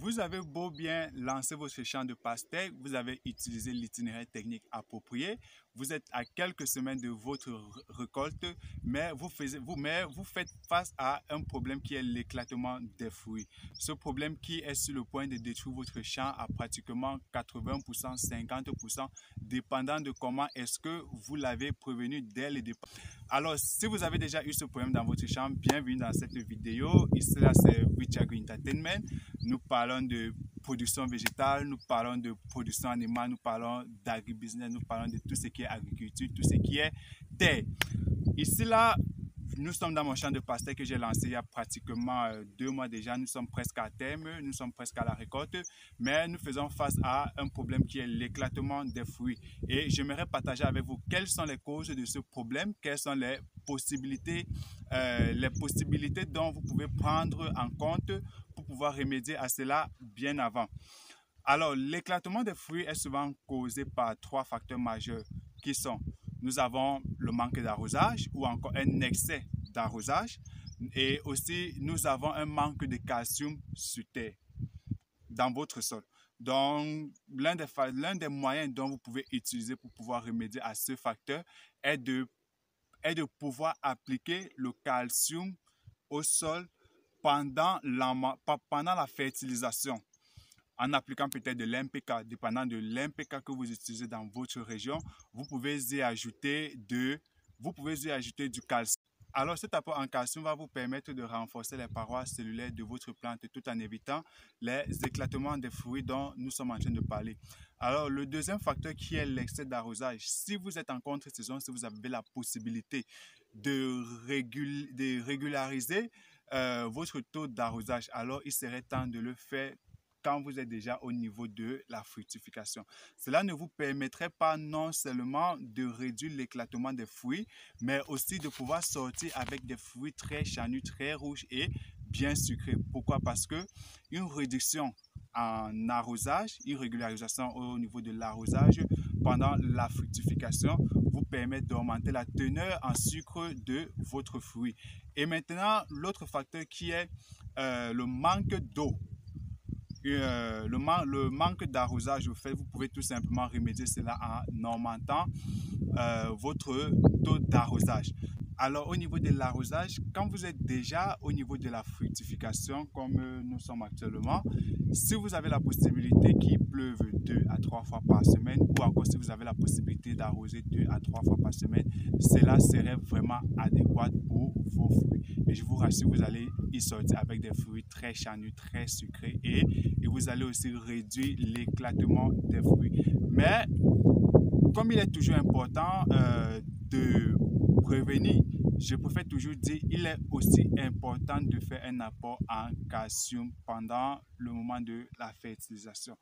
Vous avez beau bien lancer votre champ de pastèque, vous avez utilisé l'itinéraire technique approprié, vous êtes à quelques semaines de votre récolte, mais vous faites face à un problème qui est l'éclatement des fruits. Ce problème qui est sur le point de détruire votre champ à pratiquement 80%, 50%, dépendant de comment est-ce que vous l'avez prévenu dès le départ. Alors, si vous avez déjà eu ce problème dans votre champ, bienvenue dans cette vidéo. Ici, là, c'est Rich Agri Entertainment. Nous parlons de production végétale, nous parlons de production animale, nous parlons d'agribusiness, nous parlons de tout ce qui est agriculture, tout ce qui est terre. Ici, là, nous sommes dans mon champ de pastèque que j'ai lancé il y a pratiquement 2 mois déjà. Nous sommes presque à terme, nous sommes presque à la récolte, mais nous faisons face à un problème qui est l'éclatement des fruits. Et j'aimerais partager avec vous quelles sont les causes de ce problème, quelles sont les possibilités dont vous pouvez prendre en compte pour pouvoir remédier à cela bien avant. Alors, l'éclatement des fruits est souvent causé par 3 facteurs majeurs qui sont: nous avons le manque d'arrosage ou encore un excès d'arrosage, et aussi nous avons un manque de calcium sur terre, dans votre sol. Donc, l'un des moyens dont vous pouvez utiliser pour pouvoir remédier à ce facteur est de pouvoir appliquer le calcium au sol pendant la fertilisation, en appliquant peut-être de l'NPK. Dépendant de l'NPK que vous utilisez dans votre région, vous pouvez y ajouter du calcium. Alors, cet apport en calcium va vous permettre de renforcer les parois cellulaires de votre plante tout en évitant les éclatements des fruits dont nous sommes en train de parler. Alors, le deuxième facteur qui est l'excès d'arrosage. Si vous êtes en contre-saison, si vous avez la possibilité de régulariser votre taux d'arrosage, alors il serait temps de le faire quand vous êtes déjà au niveau de la fructification. Cela ne vous permettrait pas non seulement de réduire l'éclatement des fruits, mais aussi de pouvoir sortir avec des fruits très chagnus, très rouges et bien sucrés. Pourquoi? Parce que une réduction en arrosage, une régularisation au niveau de l'arrosage pendant la fructification vous permet d'augmenter la teneur en sucre de votre fruit. Et maintenant, l'autre facteur qui est le manque d'eau. Le manque d'arrosage, vous pouvez tout simplement remédier cela en augmentant votre taux d'arrosage. Alors, au niveau de l'arrosage, quand vous êtes déjà au niveau de la fructification, comme nous sommes actuellement, si vous avez la possibilité qu'il pleuve 2 à 3 fois par semaine, ou encore si vous avez la possibilité d'arroser 2 à 3 fois par semaine, cela serait vraiment adéquat pour vos fruits. Et je vous rassure, vous allez y sortir avec des fruits très chagnus, très sucrés, et vous allez aussi réduire l'éclatement des fruits. Mais, comme il est toujours important de prévenir, je préfère toujours dire qu'il est aussi important de faire un apport en calcium pendant le moment de la fertilisation.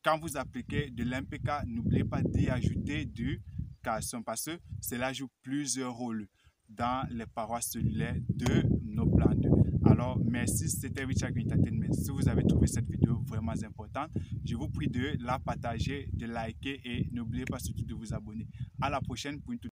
Quand vous appliquez de l'NPK, n'oubliez pas d'y ajouter du calcium parce que cela joue plusieurs rôles dans les parois cellulaires de nos plantes. Alors, merci, c'était Rich Agri Entertainment. Si vous avez trouvé cette vidéo vraiment importante, je vous prie de la partager, de liker et n'oubliez pas surtout de vous abonner. À la prochaine pour une toute